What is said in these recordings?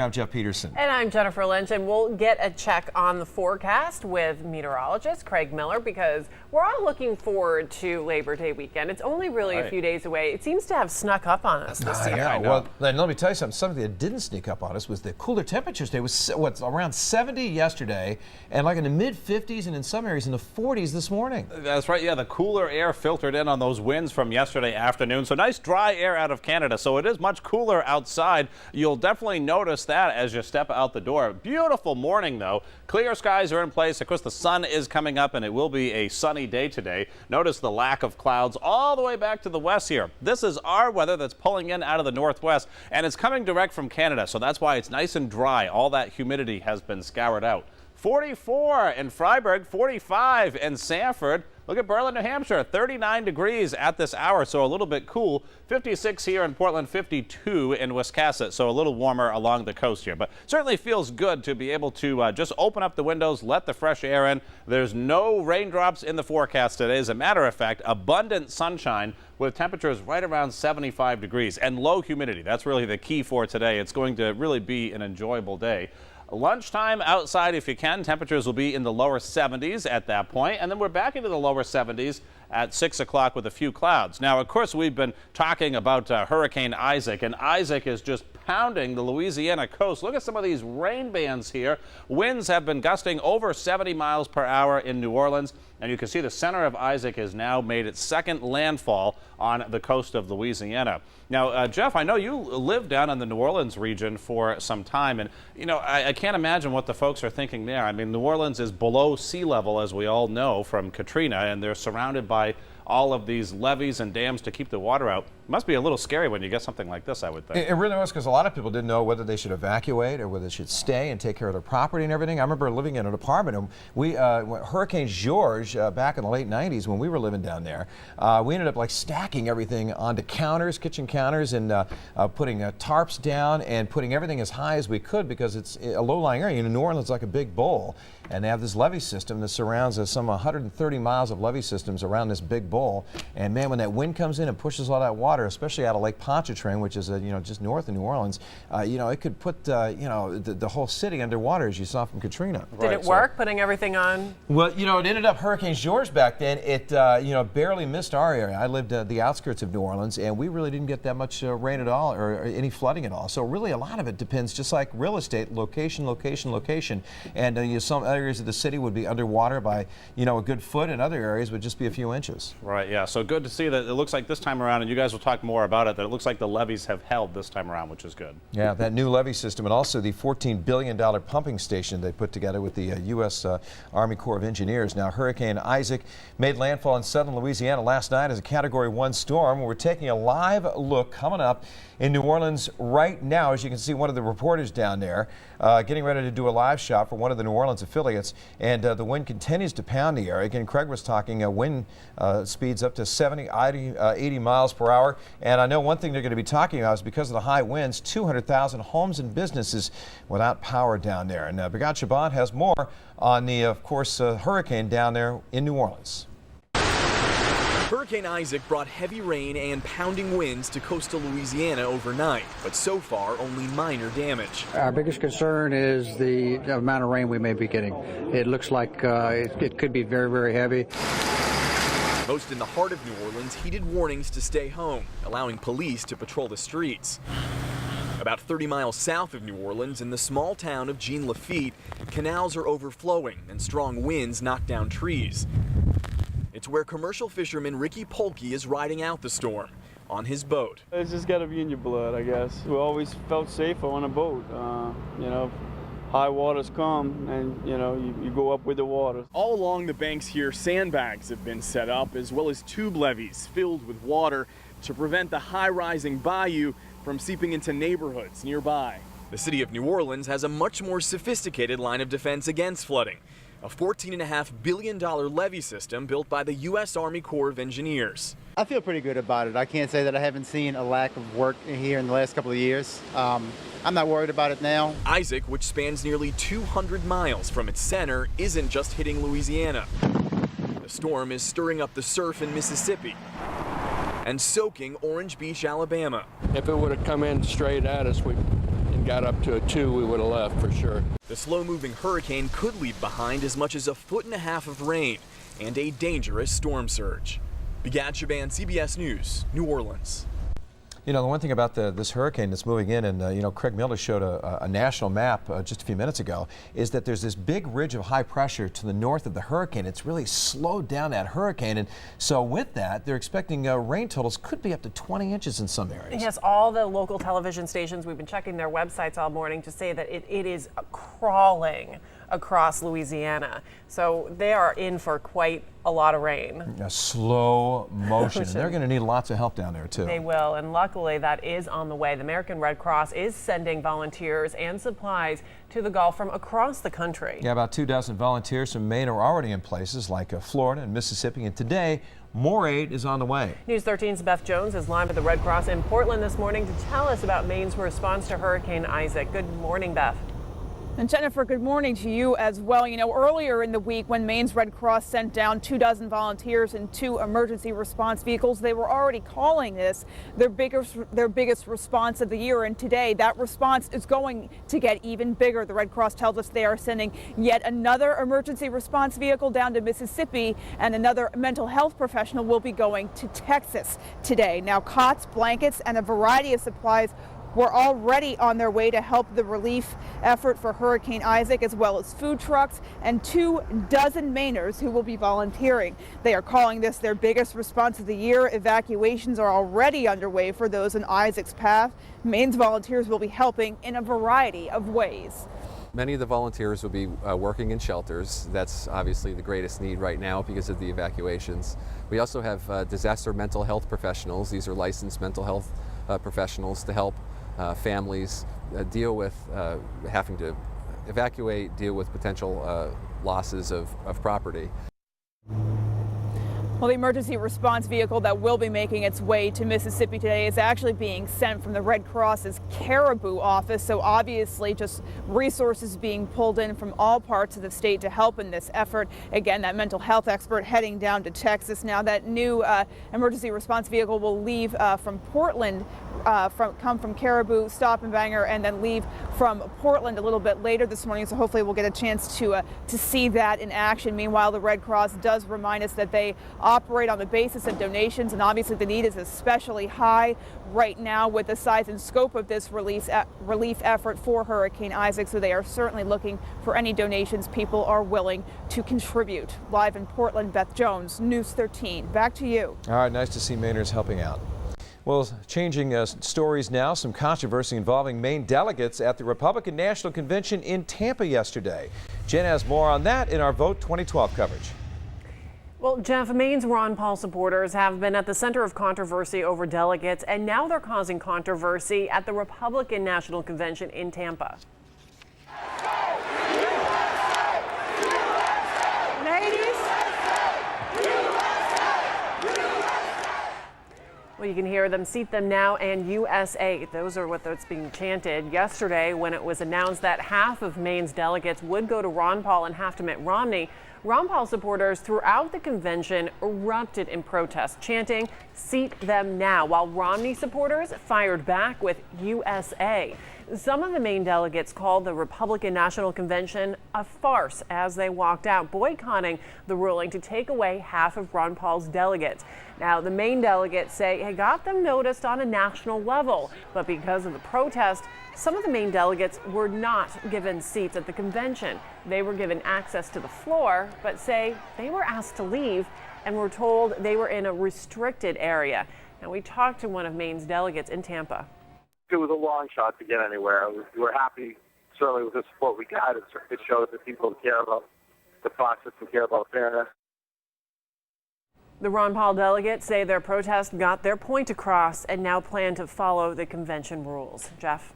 I'm Jeff Peterson. And I'm Jennifer Lynch, and we'll get a check on the forecast with meteorologist Craig Miller because we're all looking forward to Labor Day weekend. It's only really a few days away. It seems to have snuck up on us this year. I know. Well, then let me tell you something that didn't sneak up on us was the cooler temperatures today. It was around 70 yesterday and like in the mid-50s and in some areas in the 40s this morning. That's right. Yeah, the cooler air filtered in on those winds from yesterday afternoon. So nice dry air out of Canada. So it is much cooler outside. You'll definitely notice that as you step out the door. Beautiful morning, though. Clear skies are in place. Of course, the sun is coming up, and it will be a sunny day today. Notice the lack of clouds all the way back to the west here. This is our weather that's pulling in out of the northwest, and it's coming direct from Canada, so that's why it's nice and dry. All that humidity has been scoured out. 44 in Freiburg, 45 in Sanford. Look at Berlin, New Hampshire, 39 degrees at this hour, so a little bit cool. 56 here in Portland, 52 in Wiscasset, so a little warmer along the coast here. But certainly feels good to be able to just open up the windows, let the fresh air in. There's no raindrops in the forecast today. As a matter of fact, abundant sunshine with temperatures right around 75 degrees and low humidity. That's really the key for today. It's going to really be an enjoyable day. Lunchtime outside if you can. Temperatures will be in the lower 70s at that point, and then we're back into the lower 70s at 6 o'clock with a few clouds. Now, of course, we've been talking about Hurricane Isaac, and Isaac is just pounding the Louisiana coast. Look at some of these rain bands here. Winds have been gusting over 70 miles per hour in New Orleans, and you can see the center of Isaac has now made its second landfall on the coast of Louisiana. Now, Jeff, I know you live down in the New Orleans region for some time, and you know, I can't imagine what the folks are thinking there. I mean, New Orleans is below sea level, as we all know from Katrina, and they're surrounded by all of these levees and dams to keep the water out. It must be a little scary when you get something like this, I would think. It really was, because a lot of people didn't know whether they should evacuate or whether they should stay and take care of their property and everything. I remember living in an apartment, and we, Hurricane George, back in the late 90s when we were living down there, we ended up like stacking everything onto counters, kitchen counters, and putting tarps down and putting everything as high as we could because it's a low-lying area. You know, New Orleans is like a big bowl, and they have this levee system that surrounds some 130 miles of levee systems around this big bowl. And man, when that wind comes in and pushes all that water, especially out of Lake Pontchartrain, which is just north of New Orleans, it could put the whole city underwater, as you saw from Katrina. Did it work, putting everything on? Well, it ended up Hurricane George back then. It barely missed our area. I lived the outskirts of New Orleans, and we really didn't get that much rain at all or any flooding at all. So really, a lot of it depends, just like real estate, location, location, location. And some areas of the city would be underwater by a good foot, and other areas would just be a few inches. Right. Yeah. So good to see that it looks like this time around, and you guys will talk more about it, that it looks like the levees have held this time around, which is good. Yeah, that new levee system, and also the $14 billion pumping station they put together with the U.S. Army Corps of Engineers. Now, Hurricane Isaac made landfall in southern Louisiana last night as a Category 1 storm. We're taking a live look coming up in New Orleans right now. As you can see, one of the reporters down there getting ready to do a live shot for one of the New Orleans affiliates, and the wind continues to pound the area. Again, Craig was talking wind speeds up to 70, 80 miles per hour. And I know one thing they're going to be talking about is because of the high winds, 200,000 homes and businesses without power down there. And Brigad Shabat has more on the, of course, hurricane down there in New Orleans. Hurricane Isaac brought heavy rain and pounding winds to coastal Louisiana overnight, but so far only minor damage. Our biggest concern is the amount of rain we may be getting. It looks like it could be very, very heavy. Most in the heart of New Orleans heeded warnings to stay home, allowing police to patrol the streets. About 30 miles south of New Orleans, in the small town of Jean Lafitte, canals are overflowing and strong winds knock down trees. It's where commercial fisherman Ricky Polkey is riding out the storm on his boat. It's just got to be in your blood, I guess. We always felt safer on a boat. High waters come and, you go up with the water. All along the banks here, sandbags have been set up, as well as tube levees filled with water to prevent the high-rising bayou from seeping into neighborhoods nearby. The city of New Orleans has a much more sophisticated line of defense against flooding. A $14.5 billion levee system built by the U.S. Army Corps of Engineers. I feel pretty good about it. I can't say that I haven't seen a lack of work here in the last couple of years. I'm not worried about it now. Isaac, which spans nearly 200 miles from its center, isn't just hitting Louisiana. The storm is stirring up the surf in Mississippi and soaking Orange Beach, Alabama. If it would have come in straight at us, and got up to a 2, we would have left for sure. The slow-moving hurricane could leave behind as much as 1.5 feet of rain and a dangerous storm surge. Begad Shaban, CBS News, New Orleans. You know, the one thing about this hurricane that's moving in, and you know, Craig Miller showed a national map just a few minutes ago, is that there's this big ridge of high pressure to the north of the hurricane. It's really slowed down that hurricane, and so with that, they're expecting rain totals could be up to 20 inches in some areas. Yes, all the local television stations, we've been checking their websites all morning to say that it is crawling across Louisiana. So they are in for quite a lot of rain. A slow motion. And they're going to need lots of help down there too. They will, and luckily that is on the way. The American Red Cross is sending volunteers and supplies to the Gulf from across the country. Yeah, about 24 volunteers from Maine are already in places like Florida and Mississippi, and today more aid is on the way. News 13's Beth Jones is live at the Red Cross in Portland this morning to tell us about Maine's response to Hurricane Isaac. Good morning, Beth. And Jennifer, good morning to you as well. You know, earlier in the week when Maine's Red Cross sent down 24 volunteers and 2 emergency response vehicles, they were already calling this their biggest response of the year. And today that response is going to get even bigger. The Red Cross tells us they are sending yet another emergency response vehicle down to Mississippi, and another mental health professional will be going to Texas today. Now, cots, blankets, and a variety of supplies were already on their way to help the relief effort for Hurricane Isaac, as well as food trucks and 24 Mainers who will be volunteering. They are calling this their biggest response of the year. Evacuations are already underway for those in Isaac's path. Maine's volunteers will be helping in a variety of ways. Many of the volunteers will be working in shelters. That's obviously the greatest need right now because of the evacuations. We also have disaster mental health professionals. These are licensed mental health professionals to help families deal with having to evacuate, deal with potential losses of property. Well, the emergency response vehicle that will be making its way to Mississippi today is actually being sent from the Red Cross's Caribou office. So obviously just resources being pulled in from all parts of the state to help in this effort. Again, that mental health expert heading down to Texas. Now that new emergency response vehicle will leave from Portland, come from Caribou, stop in Bangor, and then leave from Portland a little bit later this morning. So hopefully we'll get a chance to see that in action. Meanwhile, the Red Cross does remind us that they operate on the basis of donations, and obviously the need is especially high right now with the size and scope of this relief effort for Hurricane Isaac. So they are certainly looking for any donations people are willing to contribute. Live in Portland, Beth Jones, News 13. Back to you. All right, nice to see Mainers helping out. Well, changing stories now, some controversy involving Maine delegates at the Republican National Convention in Tampa yesterday. Jen has more on that in our Vote 2012 coverage. Well, Jeff, Maine's Ron Paul supporters have been at the center of controversy over delegates, and now they're causing controversy at the Republican National Convention in Tampa. Well, you can hear them, seat them now, and USA. Those are what's being chanted yesterday when it was announced that half of Maine's delegates would go to Ron Paul and half to Mitt Romney. Ron Paul supporters throughout the convention erupted in protest, chanting, "Seat them now," while Romney supporters fired back with USA. Some of the Maine delegates called the Republican National Convention a farce as they walked out, boycotting the ruling to take away half of Ron Paul's delegates. Now, the Maine delegates say it got them noticed on a national level, but because of the protest, some of the Maine delegates were not given seats at the convention. They were given access to the floor, but say they were asked to leave and were told they were in a restricted area. Now, we talked to one of Maine's delegates in Tampa. It was a long shot to get anywhere. We were happy, certainly, with the support we got. It shows that people care about the process and care about fairness. The Ron Paul delegates say their protest got their point across and now plan to follow the convention rules. Jeff?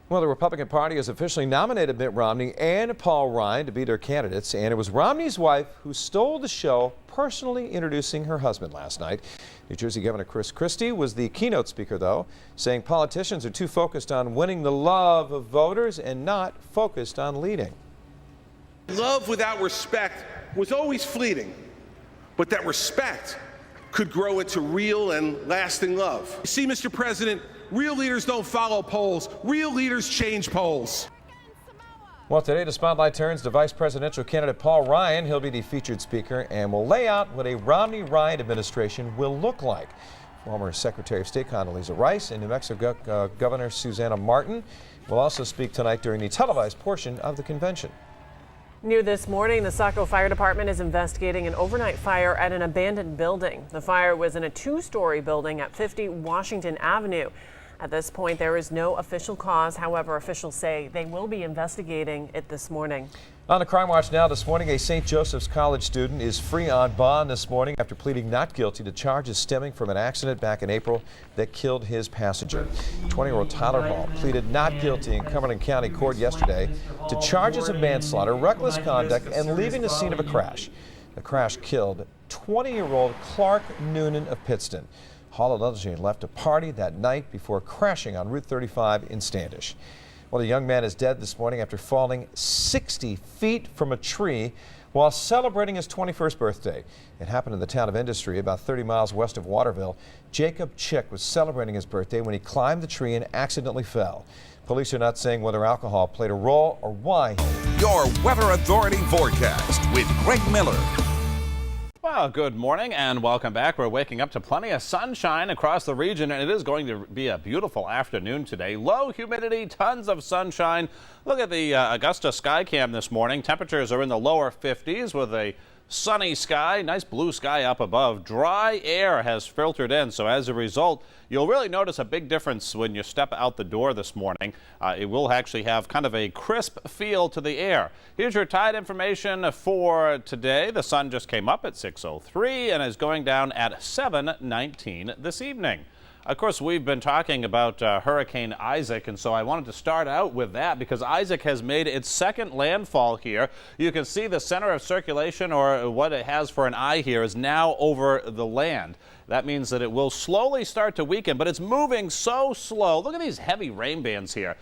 Well, the Republican Party has officially nominated Mitt Romney and Paul Ryan to be their candidates, and it was Romney's wife who stole the show, personally introducing her husband last night. New Jersey Governor Chris Christie was the keynote speaker, though, saying politicians are too focused on winning the love of voters and not focused on leading. Love without respect was always fleeting, but that respect could grow into real and lasting love. You see, Mr. President, Real leaders don't follow polls. Real leaders change polls. Well, today the spotlight turns to vice presidential candidate Paul Ryan. He'll be the featured speaker and will lay out what a Romney-Ryan administration will look like. Former Secretary of State Condoleezza Rice and New Mexico Governor Susana Martin will also speak tonight during the televised portion of the convention. New this morning, the Saco Fire Department is investigating an overnight fire at an abandoned building. The fire was in a two-story building at 50 Washington Avenue. At this point, there is no official cause. However, officials say they will be investigating it this morning. On the Crime Watch now this morning, a St. Joseph's College student is free on bond this morning after pleading not guilty to charges stemming from an accident back in April that killed his passenger. 20-year-old Tyler Hall pleaded not guilty in Cumberland County Court yesterday to charges of manslaughter, reckless conduct, and leaving the scene of a crash. The crash killed 20-year-old Clark Noonan of Pittston. Hall allegedly left a party that night before crashing on Route 35 in Standish. Well, the young man is dead this morning after falling 60 feet from a tree while celebrating his 21st birthday. It happened in the town of Industry, about 30 miles west of Waterville. Jacob Chick was celebrating his birthday when he climbed the tree and accidentally fell. Police are not saying whether alcohol played a role or why. Your Weather Authority forecast with Greg Miller. Well, good morning and welcome back. We're waking up to plenty of sunshine across the region, and it is going to be a beautiful afternoon today. Low humidity, tons of sunshine. Look at the Augusta Skycam this morning. Temperatures are in the lower 50s with a sunny sky, nice blue sky up above. Dry air has filtered in, so as a result, you'll really notice a big difference when you step out the door this morning. It will actually have kind of a crisp feel to the air. Here's your tide information for today. The sun just came up at 6:03 and is going down at 7:19 this evening. Of course, we've been talking about Hurricane Isaac, and so I wanted to start out with that because Isaac has made its second landfall here. You can see the center of circulation, or what it has for an eye here, is now over the land. That means that it will slowly start to weaken, but it's moving so slow. Look at these heavy rain bands here.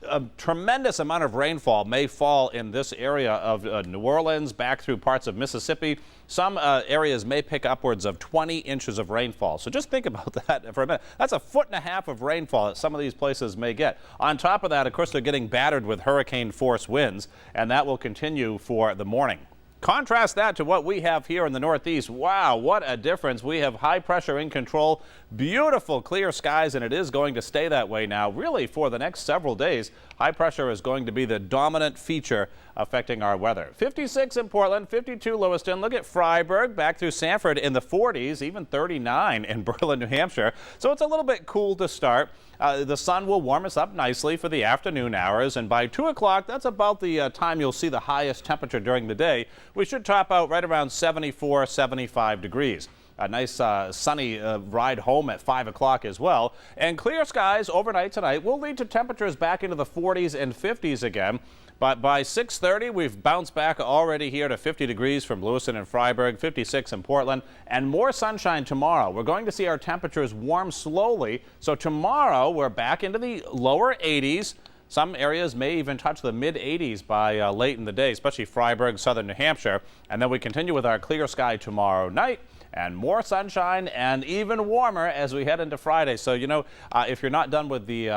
A tremendous amount of rainfall may fall in this area of New Orleans, back through parts of Mississippi. Some areas may pick upwards of 20 inches of rainfall. So just think about that for a minute. That's 1.5 feet of rainfall that some of these places may get. On top of that, of course, they're getting battered with hurricane force winds, and that will continue for the morning. Contrast that to what we have here in the Northeast. Wow, what a difference. We have high pressure in control, beautiful clear skies, and it is going to stay that way now, really, for the next several days. High pressure is going to be the dominant feature affecting our weather. 56 in Portland, 52 Lewiston. Look at Freiburg, back through Sanford in the 40s, even 39 in Berlin, New Hampshire. So it's a little bit cool to start. The sun will warm us up nicely for the afternoon hours, and by 2 o'clock, that's about the time you'll see the highest temperature during the day. We should top out right around 74, 75 degrees. A nice sunny ride home at 5 o'clock as well. And clear skies overnight tonight will lead to temperatures back into the 40s and 50s again. But by 6:30, we've bounced back already here to 50 degrees from Lewiston and Freiburg, 56 in Portland, and more sunshine tomorrow. We're going to see our temperatures warm slowly. So tomorrow, we're back into the lower 80s. Some areas may even touch the mid-80s by late in the day, especially Freiburg, southern New Hampshire. And then we continue with our clear sky tomorrow night. And more sunshine and even warmer as we head into Friday. So, you know, if you're not done with the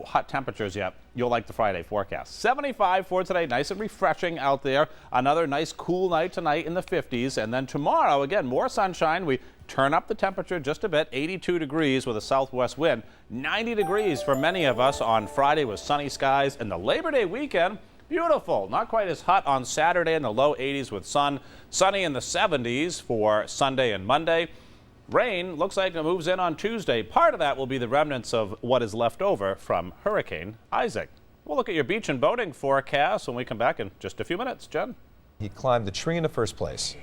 hot temperatures yet, you'll like the Friday forecast. 75 for today, nice and refreshing out there. Another nice cool night tonight in the 50s. And then tomorrow, again, more sunshine. We turn up the temperature just a bit, 82 degrees with a southwest wind. 90 degrees for many of us on Friday with sunny skies. And the Labor Day weekend, beautiful. Not quite as hot on Saturday in the low 80s with sun. Sunny in the 70s for Sunday and Monday. Rain looks like it moves in on Tuesday. Part of that will be the remnants of what is left over from Hurricane Isaac. We'll look at your beach and boating forecast when we come back in just a few minutes. Jen? He climbed the tree in the first place.